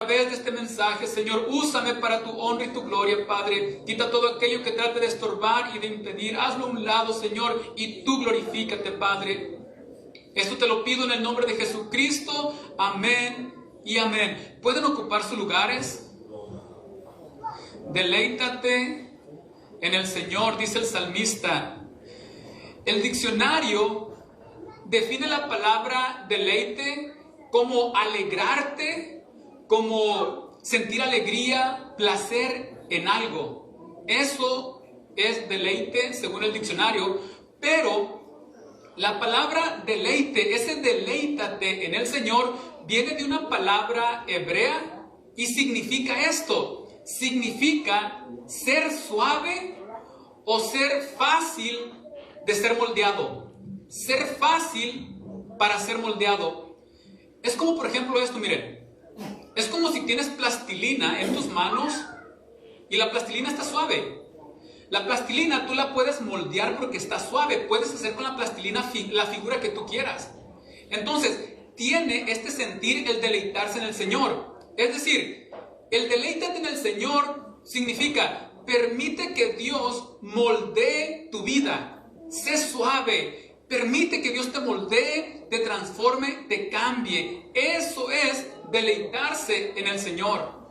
través de este mensaje, Señor, úsame para tu honra y tu gloria, Padre. Quita todo aquello que trate de estorbar y de impedir. Hazlo a un lado, Señor, y tú glorifícate, Padre. Esto te lo pido en el nombre de Jesucristo. Amén y amén. ¿Pueden ocupar sus lugares? Deleítate en el Señor, dice el salmista. El diccionario define la palabra deleite como alegrarte, como sentir alegría, placer en algo. Eso es deleite según el diccionario, pero la palabra deleite, ese deleítate en el Señor, viene de una palabra hebrea y significa esto. Significa ser suave o ser fácil de ser moldeado. Ser fácil para ser moldeado. Es como por ejemplo esto, miren. Es como si tienes plastilina en tus manos y la plastilina está suave. La plastilina tú la puedes moldear porque está suave. Puedes hacer con la plastilina la figura que tú quieras. Entonces, tiene este sentir el deleitarse en el Señor. Es decir, el deleítate en el Señor significa permite que Dios moldee tu vida. Sé suave. Permite que Dios te moldee, te transforme, te cambie. Eso es deleitarse en el Señor.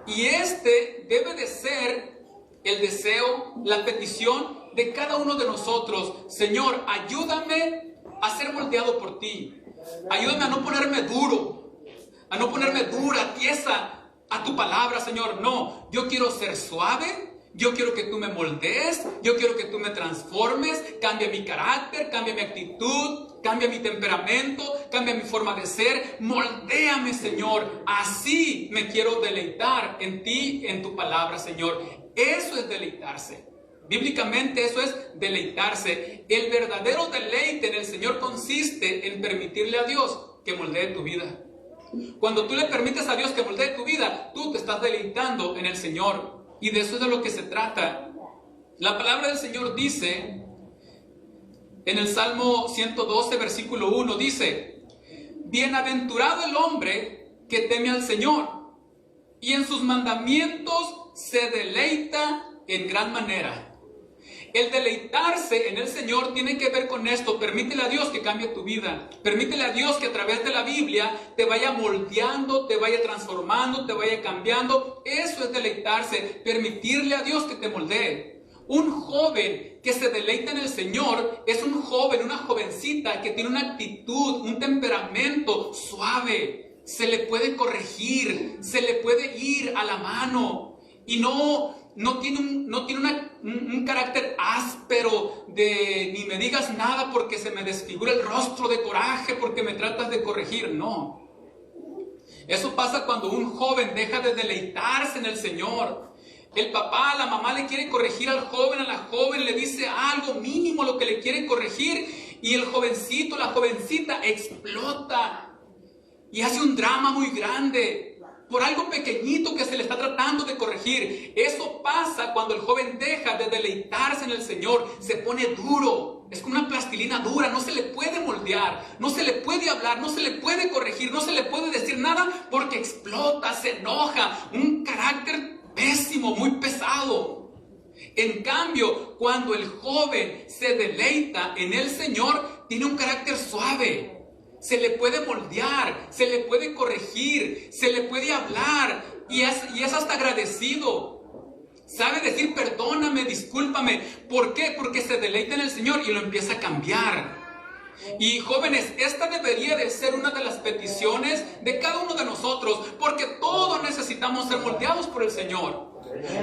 Y este debe de ser el deseo, la petición de cada uno de nosotros. Señor, ayúdame a ser moldeado por ti. Ayúdame a no ponerme duro, a no ponerme dura, tiesa a tu palabra, Señor. No, yo quiero ser suave. Yo quiero que tú me moldees, yo quiero que tú me transformes, cambia mi carácter, cambia mi actitud, cambia mi temperamento, cambia mi forma de ser, moldéame, Señor. Así me quiero deleitar en ti, en tu palabra, Señor. Eso es deleitarse. Bíblicamente eso es deleitarse. El verdadero deleite en el Señor consiste en permitirle a Dios que moldee tu vida. Cuando tú le permites a Dios que moldee tu vida, tú te estás deleitando en el Señor. Y de eso es de lo que se trata. La palabra del Señor dice, en el Salmo 112, versículo 1, dice: bienaventurado el hombre que teme al Señor, y en sus mandamientos se deleita en gran manera. El deleitarse en el Señor tiene que ver con esto. Permítele a Dios que cambie tu vida. Permítele a Dios que a través de la Biblia te vaya moldeando, te vaya transformando, te vaya cambiando. Eso es deleitarse. Permitirle a Dios que te moldee. Un joven que se deleita en el Señor es un joven, una jovencita que tiene una actitud, un temperamento suave. Se le puede corregir, se le puede ir a la mano. Y no tiene un carácter áspero de ni me digas nada porque se me desfigura el rostro de coraje porque me tratas de corregir. No. Eso pasa cuando un joven deja de deleitarse en el Señor. El papá, la mamá le quiere corregir al joven, a la joven le dice algo mínimo lo que le quiere corregir y el jovencito, la jovencita explota y hace un drama muy grande por algo pequeñito que se le está tratando de corregir. Eso pasa cuando el joven deja de deleitarse en el Señor. Se pone duro. Es como una plastilina dura. No se le puede moldear. No se le puede hablar. No se le puede corregir. No se le puede decir nada porque explota, se enoja. Un carácter pésimo, muy pesado. En cambio, cuando el joven se deleita en el Señor, tiene un carácter suave. Se le puede moldear, se le puede corregir, se le puede hablar y es hasta agradecido. Sabe decir perdóname, discúlpame. ¿Por qué? Porque se deleita en el Señor y lo empieza a cambiar. Y jóvenes, esta debería de ser una de las peticiones de cada uno de nosotros, porque todos necesitamos ser moldeados por el Señor.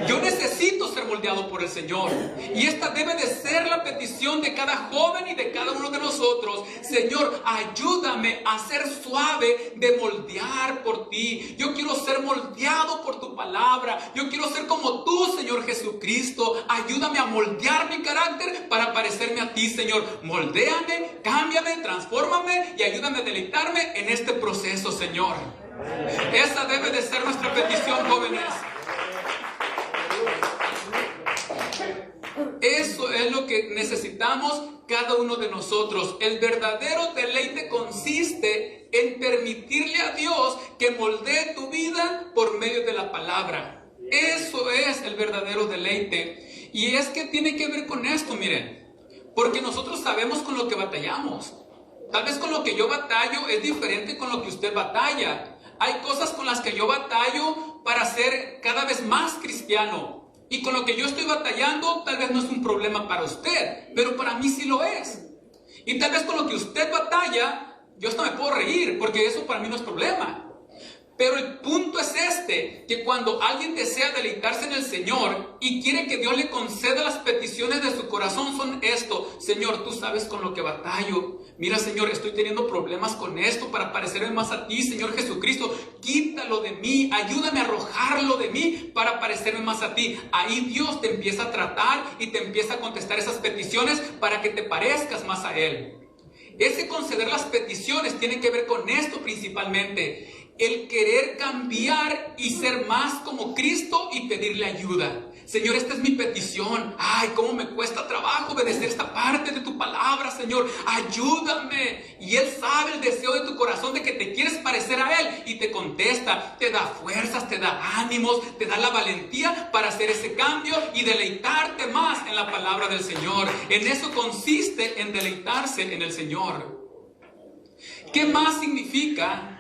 Yo necesito ser moldeado por el Señor. Y esta debe de ser la petición de cada joven y de cada uno de nosotros. Señor, ayúdame a ser suave de moldear por ti. Yo quiero ser moldeado por tu palabra. Yo quiero ser como tú, Señor Jesucristo. Ayúdame a moldear mi carácter para parecerme a ti, Señor. Moldéame, cámbiame, transfórmame y ayúdame a deleitarme en este proceso, Señor. Esa debe de ser nuestra petición, jóvenes. Eso es lo que necesitamos cada uno de nosotros. El verdadero deleite consiste en permitirle a Dios que moldee tu vida palabra. Eso es el verdadero deleite. Y es que tiene que ver con esto, miren. Porque nosotros sabemos con lo que batallamos. Tal vez con lo que yo batallo es diferente con lo que usted batalla. Hay cosas con las que yo batallo para ser cada vez más cristiano. Y con lo que yo estoy batallando tal vez no es un problema para usted, pero para mí sí lo es. Y tal vez con lo que usted batalla, yo hasta me puedo reír, porque eso para mí no es problema. Pero el punto es que cuando alguien desea deleitarse en el Señor y quiere que Dios le conceda las peticiones de su corazón, son esto: Señor, tú sabes con lo que batallo. Mira, Señor, estoy teniendo problemas con esto para parecerme más a ti, Señor Jesucristo. Quítalo de mí, ayúdame a arrojarlo de mí para parecerme más a ti. Ahí Dios te empieza a tratar y te empieza a contestar esas peticiones para que te parezcas más a Él. Ese conceder las peticiones tiene que ver con esto principalmente. El querer cambiar y ser más como Cristo y pedirle ayuda. Señor, esta es mi petición. Ay, cómo me cuesta trabajo obedecer esta parte de tu palabra, Señor. Ayúdame. Y Él sabe el deseo de tu corazón de que te quieres parecer a Él. Y te contesta, te da fuerzas, te da ánimos, te da la valentía para hacer ese cambio y deleitarte más en la palabra del Señor. En eso consiste en deleitarse en el Señor. ¿Qué más significa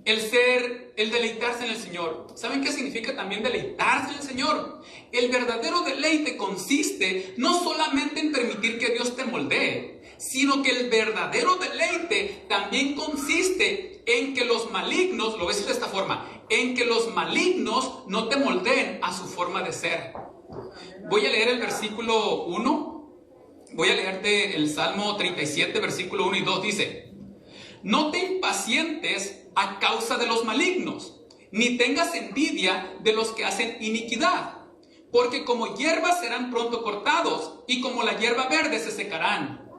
el deleitarse en el Señor? ¿Saben qué significa también deleitarse en el Señor? El verdadero deleite consiste no solamente en permitir que Dios te moldee, sino que el verdadero deleite también consiste en que los malignos, lo voy a decir de esta forma, en que los malignos no te moldeen a su forma de ser. Voy a leer el versículo 1, voy a leerte el Salmo 37, versículo 1 y 2, dice: no te impacientes a causa de los malignos, ni tengas envidia de los que hacen iniquidad, porque como hierba serán pronto cortados, y como la hierba verde se secarán.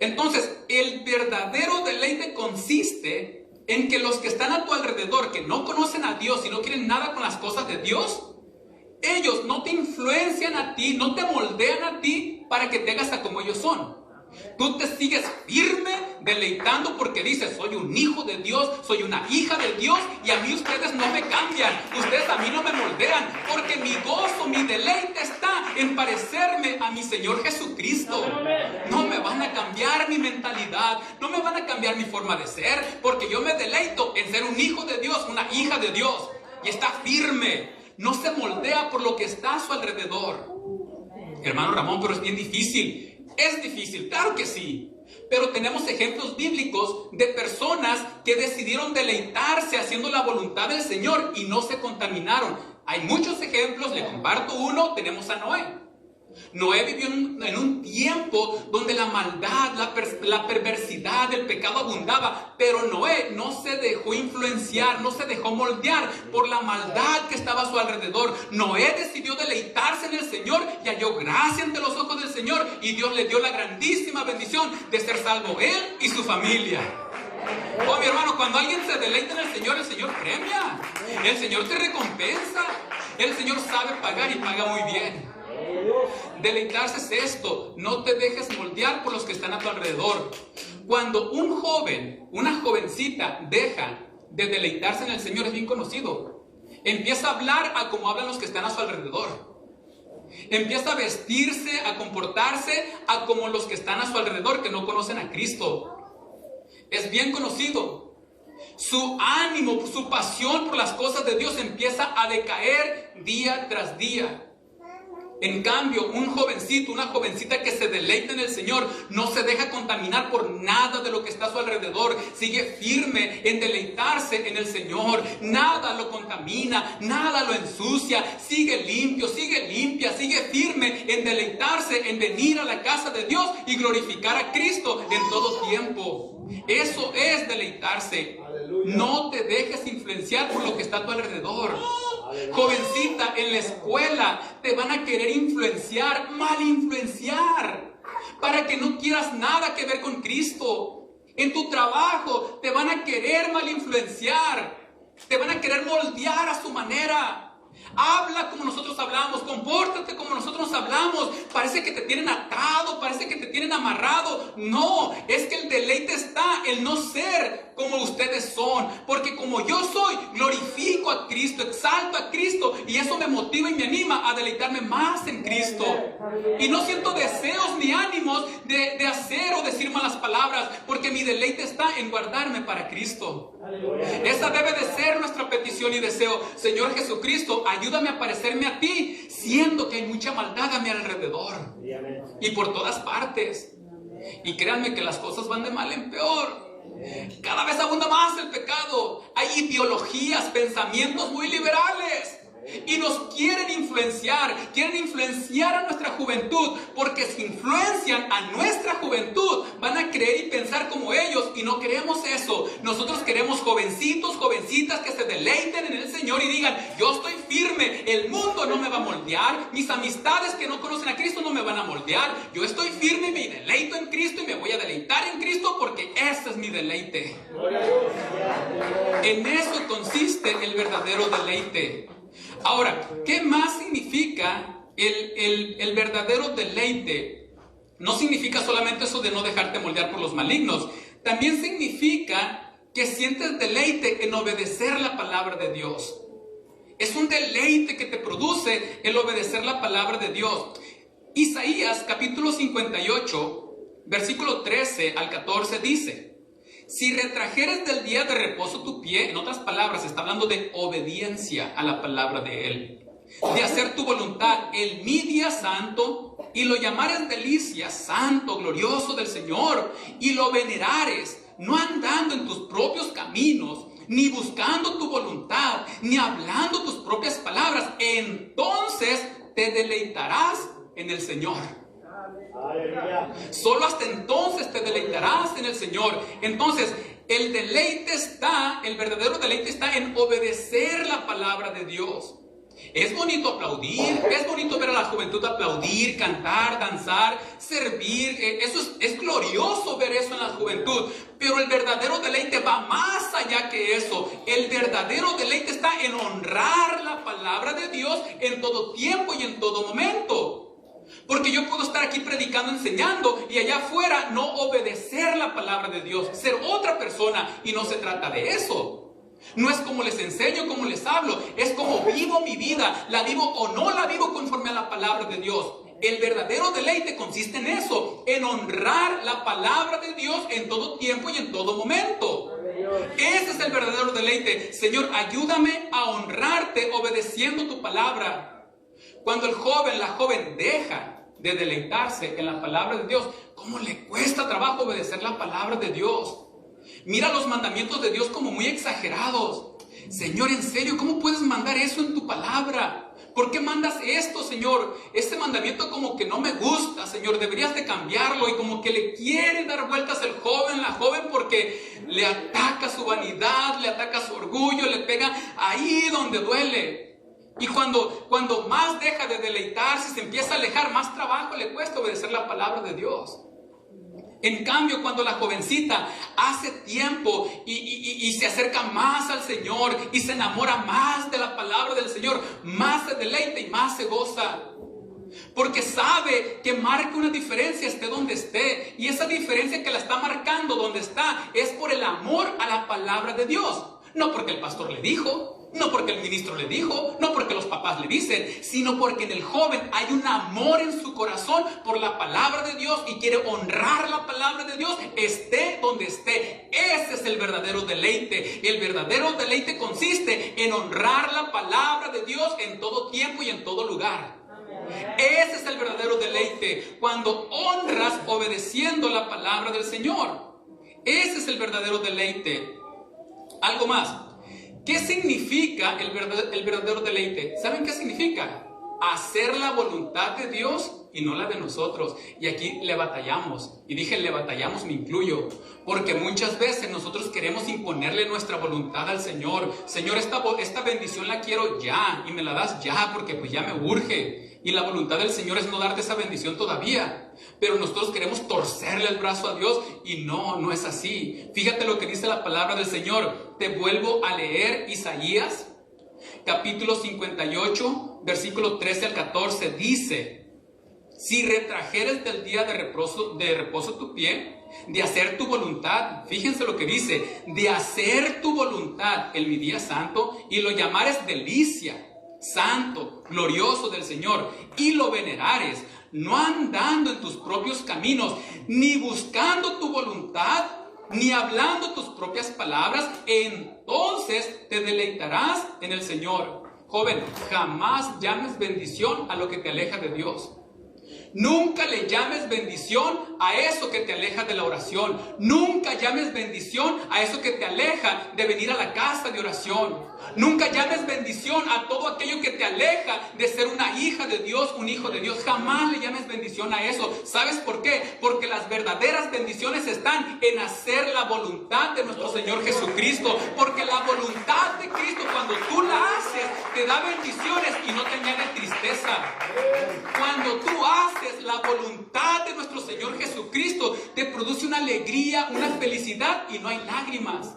Entonces, el verdadero deleite consiste en que los que están a tu alrededor, que no conocen a Dios y no quieren nada con las cosas de Dios, ellos no te influencian a ti, no te moldean a ti para que te hagas a como ellos son. Tú te sigues firme, deleitando, porque dices: soy un hijo de Dios, soy una hija de Dios, y a mí ustedes no me cambian, ustedes a mí no me moldean, porque mi gozo, mi deleite está en parecerme a mi Señor Jesucristo. No me van a cambiar mi mentalidad, no me van a cambiar mi forma de ser, porque yo me deleito en ser un hijo de Dios, una hija de Dios, y está firme, no se moldea por lo que está a su alrededor. Hermano Ramón, pero es bien difícil. Es difícil, claro que sí, pero tenemos ejemplos bíblicos de personas que decidieron deleitarse haciendo la voluntad del Señor y no se contaminaron. Hay muchos ejemplos, le comparto uno. Tenemos a Noé. Noé vivió en un tiempo donde la maldad, la perversidad, el pecado abundaba, pero Noé no se dejó influenciar, no se dejó moldear por la maldad que estaba a su alrededor. Noé decidió deleitarse en el Señor y halló gracia ante los ojos del Señor, y Dios le dio la grandísima bendición de ser salvo él y su familia. Oh, mi hermano, cuando alguien se deleita en el Señor premia, el Señor te recompensa, el Señor sabe pagar y paga muy bien. Deleitarse es esto: no te dejes moldear por los que están a tu alrededor. Cuando un joven, una jovencita deja de deleitarse en el Señor, es bien conocido. Empieza a hablar a como hablan los que están a su alrededor. Empieza a vestirse, a comportarse a como los que están a su alrededor, que no conocen a Cristo. Es bien conocido. Su ánimo, su pasión por las cosas de Dios empieza a decaer día tras día. En cambio, un jovencito, una jovencita que se deleita en el Señor no se deja contaminar por nada de lo que está a su alrededor. Sigue firme en deleitarse en el Señor. Nada lo contamina, nada lo ensucia. Sigue limpio, sigue limpia, sigue firme en deleitarse, en venir a la casa de Dios y glorificar a Cristo en todo tiempo. Eso es deleitarse. Aleluya. No te dejes influenciar por lo que está a tu alrededor. Jovencita, en la escuela te van a querer influenciar, mal influenciar, para que no quieras nada que ver con Cristo. En tu trabajo te van a querer mal influenciar, te van a querer moldear a su manera. Habla como nosotros hablamos, compórtate como nosotros hablamos. Parece que te tienen atado, parece que te tienen amarrado. No, es que el deleite está en no ser como ustedes son. Porque como yo soy, glorifico a Cristo, exalto a Cristo. Y eso me motiva y me anima a deleitarme más en Cristo. Y no siento deseos ni ánimos de hacer o decir malas palabras. Porque mi deleite está en guardarme para Cristo. Esa debe de ser nuestra petición y deseo. Señor Jesucristo, ayúdame a parecerme a ti, siendo que hay mucha maldad a mi alrededor y por todas partes. Y créanme que las cosas van de mal en peor. Cada vez abunda más el pecado. Hay ideologías, pensamientos muy liberales. Y nos quieren influenciar a nuestra juventud, porque si influencian a nuestra juventud, van a creer y pensar como ellos, y no queremos eso. Nosotros queremos jovencitos, jovencitas que se deleiten en el Señor y digan, yo estoy firme, el mundo no me va a moldear, mis amistades que no conocen a Cristo no me van a moldear, yo estoy firme y me deleito en Cristo y me voy a deleitar en Cristo porque ese es mi deleite. En eso consiste el verdadero deleite. Ahora, ¿qué más significa el verdadero deleite? No significa solamente eso de no dejarte moldear por los malignos. También significa que sientes deleite en obedecer la palabra de Dios. Es un deleite que te produce el obedecer la palabra de Dios. Isaías capítulo 58, versículo 13 al 14 dice: si retrajeres del día de reposo tu pie, en otras palabras, está hablando de obediencia a la palabra de Él, de hacer tu voluntad, el mi día santo, y lo llamares delicia, santo, glorioso del Señor, y lo venerares, no andando en tus propios caminos, ni buscando tu voluntad, ni hablando tus propias palabras, entonces te deleitarás en el Señor. Solo hasta entonces te deleitarás en el Señor. Entonces, el verdadero deleite está en obedecer la palabra de Dios. Es bonito aplaudir, es bonito ver a la juventud aplaudir, cantar, danzar, servir. Es glorioso ver eso en la juventud. Pero el verdadero deleite va más allá que eso. El verdadero deleite está en honrar la palabra de Dios en todo tiempo y en todo momento. Porque yo puedo estar aquí predicando, enseñando, y allá afuera no obedecer la palabra de Dios, ser otra persona, y no se trata de eso. No es como les enseño, como les hablo, es como vivo mi vida, la vivo o no la vivo conforme a la palabra de Dios. El verdadero deleite consiste en eso, en honrar la palabra de Dios en todo tiempo y en todo momento. Ese es el verdadero deleite. Señor, ayúdame a honrarte obedeciendo tu palabra. Cuando la joven deja de deleitarse en la palabra de Dios, ¿cómo le cuesta trabajo obedecer la palabra de Dios? Mira los mandamientos de Dios como muy exagerados. Señor, en serio, ¿cómo puedes mandar eso en tu palabra? ¿Por qué mandas esto, Señor? Este mandamiento como que no me gusta, Señor, deberías de cambiarlo. Y como que le quiere dar vueltas el joven, la joven, porque le ataca su vanidad, le ataca su orgullo, le pega ahí donde duele. Y cuando más deja de deleitarse, se empieza a alejar, más trabajo le cuesta obedecer la palabra de Dios. En cambio, cuando la jovencita hace tiempo y se acerca más al Señor y se enamora más de la palabra del Señor, más se deleita y más se goza. Porque sabe que marca una diferencia esté donde esté. Y esa diferencia que la está marcando donde está es por el amor a la palabra de Dios. No porque el pastor le dijo, no porque el ministro le dijo, no porque los papás le dicen, sino porque en el joven hay un amor en su corazón por la palabra de Dios y quiere honrar la palabra de Dios, esté donde esté. Ese es el verdadero deleite. El verdadero deleite consiste en honrar la palabra de Dios en todo tiempo y en todo lugar. Ese es el verdadero deleite, cuando honras obedeciendo la palabra del Señor. Ese es el verdadero deleite. Algo más. ¿Qué significa el verdadero deleite? ¿Saben qué significa? Hacer la voluntad de Dios y no la de nosotros. Y aquí le batallamos. Y dije le batallamos, me incluyo. Porque muchas veces nosotros queremos imponerle nuestra voluntad al Señor. Señor, esta bendición la quiero ya. Y me la das ya porque pues ya me urge. Y la voluntad del Señor es no darte esa bendición todavía. Pero nosotros queremos torcerle el brazo a Dios y no es así. Fíjate lo que dice la palabra del Señor. Te vuelvo a leer Isaías capítulo 58, versículo 13 al 14, dice: si retrajeres del día de reposo tu pie, de hacer tu voluntad, fíjense lo que dice, de hacer tu voluntad en mi día santo, y lo llamares delicia, santo, glorioso del Señor, y lo venerares, no andando en tus propios caminos, ni buscando tu voluntad, ni hablando tus propias palabras, entonces te deleitarás en el Señor. Joven, jamás llames bendición a lo que te aleja de Dios. Nunca le llames bendición a eso que te aleja de la oración. Nunca llames bendición a eso que te aleja de venir a la casa de oración. Nunca llames bendición a todo aquello que te aleja de ser una hija de Dios, un hijo de Dios. Jamás le llames bendición a eso. ¿Sabes por qué? Porque las verdaderas bendiciones están en hacer la voluntad de nuestro Señor Jesucristo. Porque la voluntad de Cristo, cuando tú la haces, te da bendiciones y no te añade tristeza. Cuando tú haces la voluntad de nuestro Señor Jesucristo, te produce una alegría, una felicidad y no hay lágrimas.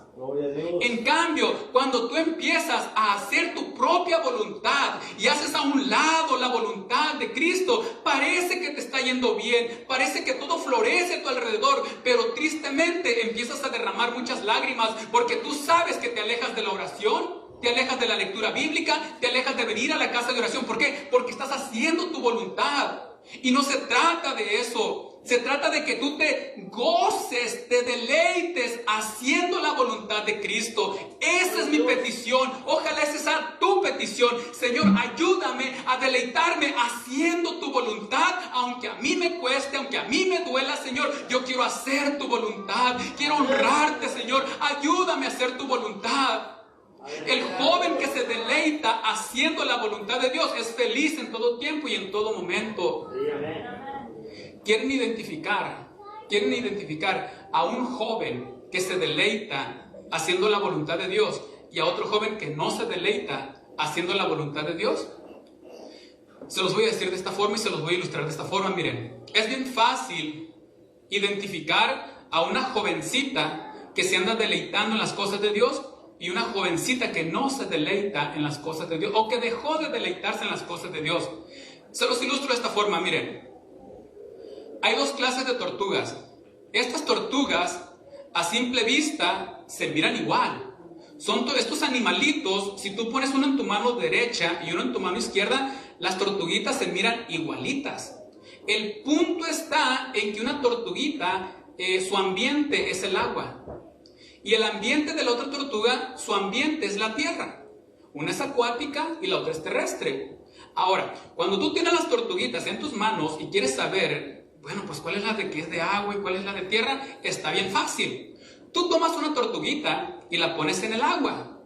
En cambio, cuando tú empiezas a hacer tu propia voluntad y haces a un lado la voluntad de Cristo, parece que te está yendo bien, parece que todo florece a tu alrededor, pero tristemente empiezas a derramar muchas lágrimas porque tú sabes que te alejas de la oración, te alejas de la lectura bíblica, te alejas de venir a la casa de oración. ¿Por qué? Porque estás haciendo tu voluntad. Y no se trata de eso. Se trata de que tú te goces, te deleites haciendo la voluntad de Cristo. Esa es mi petición. Ojalá esa sea tu petición. Señor, ayúdame a deleitarme haciendo tu voluntad. Aunque a mí me cueste, aunque a mí me duela, Señor, yo quiero hacer tu voluntad. Quiero honrarte, Señor. Ayúdame a hacer tu voluntad. El joven que se deleita haciendo la voluntad de Dios es feliz en todo tiempo y en todo momento. ¿Quieren identificar a un joven que se deleita haciendo la voluntad de Dios y a otro joven que no se deleita haciendo la voluntad de Dios? Se los voy a decir de esta forma y se los voy a ilustrar de esta forma. Miren, es bien fácil identificar a una jovencita que se anda deleitando en las cosas de Dios y una jovencita que no se deleita en las cosas de Dios o que dejó de deleitarse en las cosas de Dios. Se los ilustro de esta forma, miren. Hay dos clases de tortugas. Estas tortugas, a simple vista, se miran igual. Son estos animalitos, si tú pones uno en tu mano derecha y uno en tu mano izquierda, las tortuguitas se miran igualitas. El punto está en que una tortuguita, su ambiente es el agua. Y el ambiente de la otra tortuga, su ambiente es la tierra. Una es acuática y la otra es terrestre. Ahora, cuando tú tienes las tortuguitas en tus manos y quieres saber, bueno, pues cuál es la de que es de agua y cuál es la de tierra, está bien fácil. Tú tomas una tortuguita y la pones en el agua.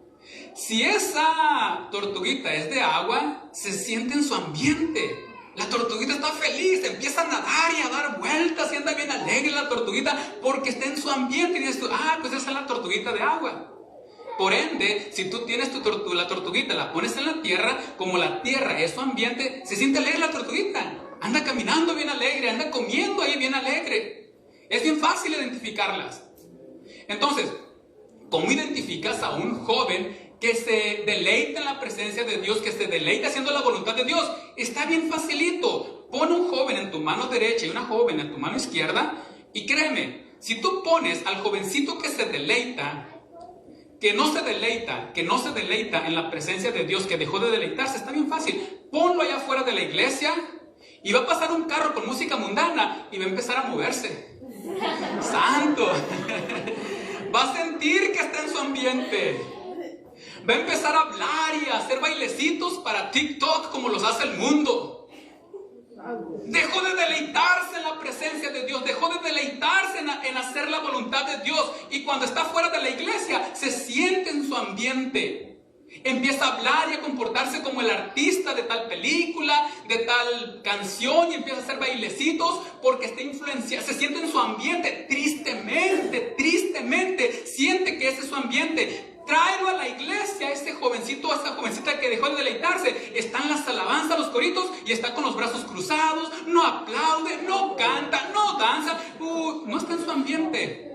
Si esa tortuguita es de agua, se siente en su ambiente. La tortuguita está feliz, empieza a nadar y a dar vueltas y anda bien alegre la tortuguita porque está en su ambiente y dices tú, pues esa es la tortuguita de agua. Por ende, si tú tienes la tortuguita, la pones en la tierra, como la tierra es su ambiente, se siente alegre la tortuguita. Anda caminando bien alegre, anda comiendo ahí bien alegre. Es bien fácil identificarlas. Entonces, ¿cómo identificas a un joven que se deleita en la presencia de Dios, que se deleita haciendo la voluntad de Dios? Está bien facilito. Pon un joven en tu mano derecha y una joven en tu mano izquierda y créeme, si tú pones al jovencito que se deleita, que no se deleita en la presencia de Dios, que dejó de deleitarse, está bien fácil. Ponlo allá afuera de la iglesia y va a pasar un carro con música mundana y va a empezar a moverse. ¡Santo! Va a sentir que está en su ambiente. Va a empezar a hablar y a hacer bailecitos para TikTok como los hace el mundo. Dejó de deleitarse en la presencia de Dios, dejó de deleitarse en hacer la voluntad de Dios. Y cuando está fuera de la iglesia, se siente en su ambiente. Empieza a hablar y a comportarse como el artista de tal película, de tal canción, y empieza a hacer bailecitos porque está influenciado, se siente en su ambiente. Tristemente, siente que ese es su ambiente. Tráelo a la iglesia, ese jovencito, esa jovencita que dejó de deleitarse. Está en las alabanzas, los coritos, y está con los brazos cruzados, no aplaude, no canta, no danza, no está en su ambiente.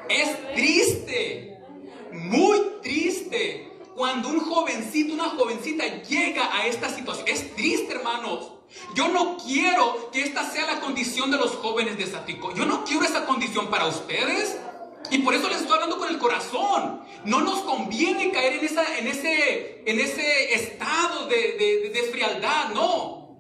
Es triste, muy triste deleite. Cuando un jovencito, una jovencita llega a esta situación, es triste, hermanos. Yo no quiero que esta sea la condición de los jóvenes de Satico. Yo no quiero esa condición para ustedes. Y por eso les estoy hablando con el corazón. No nos conviene caer en ese estado de frialdad, no.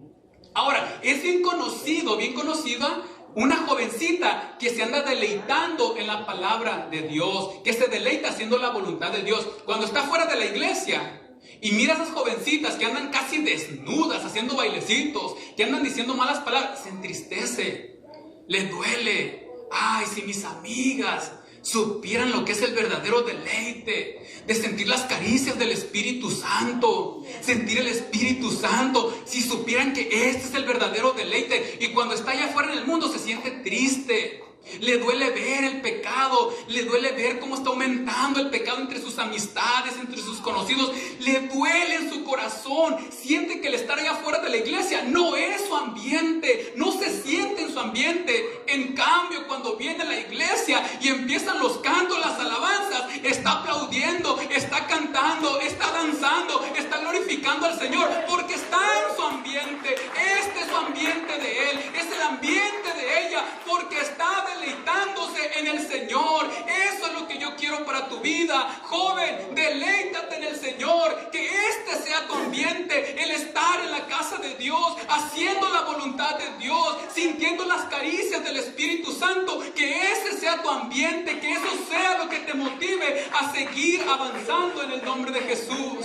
Ahora, es bien conocida una jovencita que se anda deleitando en la palabra de Dios, que se deleita haciendo la voluntad de Dios. Cuando está fuera de la iglesia y mira a esas jovencitas que andan casi desnudas, haciendo bailecitos, que andan diciendo malas palabras, se entristece, le duele. Ay, si mis amigas supieran lo que es el verdadero deleite de sentir las caricias del Espíritu Santo, sentir el Espíritu Santo, si supieran que este es el verdadero deleite. Y cuando está allá afuera en el mundo se siente triste, le duele ver el pecado, le duele ver cómo está aumentando el pecado entre sus amistades, entre sus conocidos, le duele en su corazón, siente que el estar allá afuera de la iglesia no es su ambiente, no se siente en su ambiente. En cambio, cuando viene a la iglesia y empiezan los cantos, las alabanzas, está aplaudiendo, está cantando, está danzando, está glorificando al Señor, porque está en su ambiente. Este es su ambiente de Él, es el ambiente de ella, porque está deleitándose en el Señor. Eso es lo que yo quiero para tu vida, joven. Deleítate en el Señor, que este sea tu ambiente, el estar en la casa de Dios, haciendo la voluntad de Dios, sintiendo las caricias del Espíritu Santo. Que ese sea tu ambiente, que eso sea lo que te motive a seguir avanzando en el nombre de Jesús.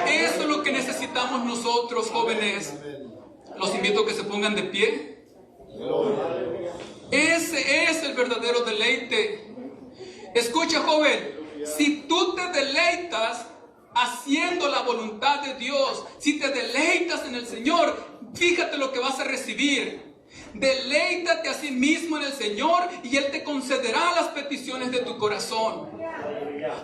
Eso es lo que necesitamos nosotros, jóvenes. Los invito a que se pongan de pie. Ese es el verdadero deleite. Escucha, joven, si tú te deleitas haciendo la voluntad de Dios, si te deleitas en el Señor, fíjate lo que vas a recibir. Deleítate a sí mismo en el Señor y Él te concederá las peticiones de tu corazón.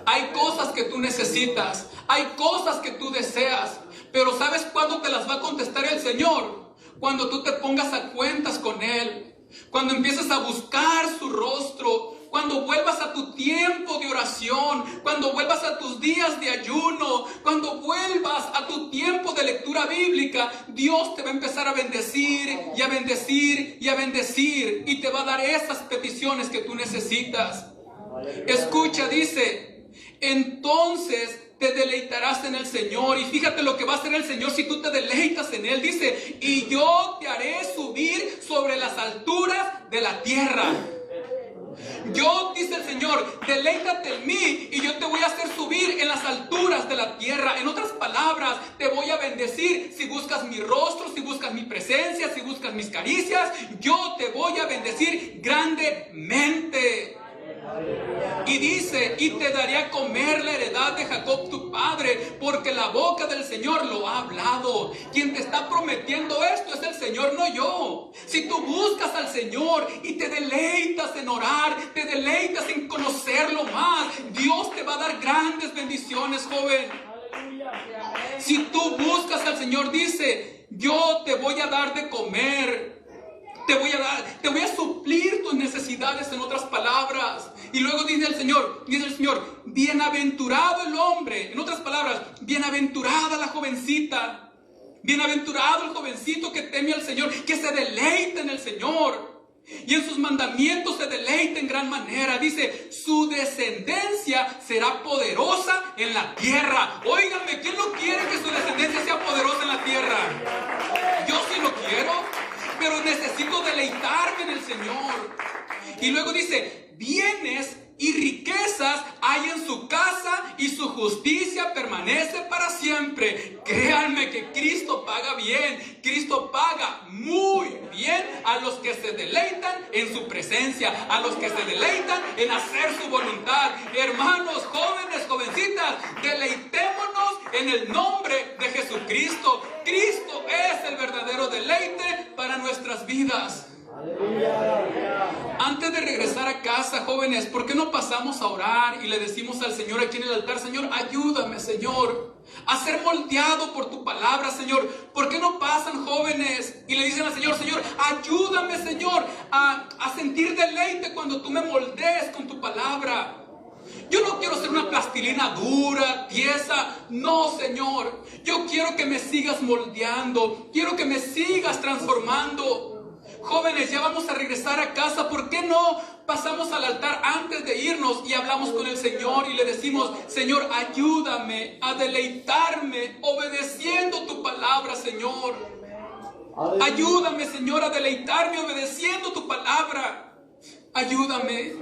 Hay cosas que tú necesitas, hay cosas que tú deseas, pero ¿sabes cuándo te las va a contestar el Señor? Cuando tú te pongas a cuentas con Él, cuando empieces a buscar su rostro, cuando vuelvas a tu tiempo de oración, cuando vuelvas a tus días de ayuno, cuando vuelvas a tu tiempo de lectura bíblica, Dios te va a empezar a bendecir y a bendecir y a bendecir, y te va a dar esas peticiones que tú necesitas. Escucha, dice, entonces te deleitarás en el Señor. Y fíjate lo que va a hacer el Señor si tú te deleitas en Él. Dice, y yo te haré subir sobre las alturas de la tierra. Yo, dice el Señor, deleítate en mí y yo te voy a hacer subir en las alturas de la tierra. En otras palabras, te voy a bendecir si buscas mi rostro, si buscas mi presencia, si buscas mis caricias. Yo te voy a bendecir grandemente. Y dice, y te daré a comer la heredad de Jacob tu padre, porque la boca del Señor lo ha hablado. Quien te está prometiendo esto es el Señor, no yo. Si tú buscas al Señor y te deleitas en orar, te deleitas en conocerlo más, Dios te va a dar grandes bendiciones, joven. Si tú buscas al Señor, dice, yo te voy a dar de comer. Te voy a suplir tus necesidades, en otras palabras. Y luego dice el Señor, bienaventurado el hombre. En otras palabras, bienaventurada la jovencita. Bienaventurado el jovencito que teme al Señor, que se deleita en el Señor. Y en sus mandamientos se deleita en gran manera. Dice, su descendencia será poderosa en la tierra. Óiganme, ¿quién no quiere que su descendencia sea poderosa en la tierra? Yo sí lo quiero, pero necesito deleitarme en el Señor. Y luego dice, bienes y riquezas hay en su casa y su justicia permanece para siempre. Créanme que Cristo paga bien. Cristo paga muy bien a los que se deleitan en su presencia, a los que se deleitan en hacer su voluntad. Hermanos, jóvenes, jovencitas, deleitémonos en el nombre de Jesucristo. Cristo es el verdadero deleite para nuestras vidas. Antes de regresar a casa, jóvenes, ¿por qué no pasamos a orar y le decimos al Señor aquí en el altar, Señor, ayúdame, Señor, a ser moldeado por tu palabra, Señor? ¿Por qué no pasan, jóvenes, y le dicen al Señor, Señor, ayúdame, Señor, a sentir deleite cuando tú me moldees con tu palabra? Yo no quiero ser una plastilina dura, tiesa. No, Señor. Yo quiero que me sigas moldeando. Quiero que me sigas transformando. Jóvenes, ya vamos a regresar a casa. ¿Por qué no pasamos al altar antes de irnos y hablamos con el Señor y le decimos: Señor, ayúdame a deleitarme obedeciendo tu palabra, Señor? Ayúdame, Señor, a deleitarme obedeciendo tu palabra. Ayúdame.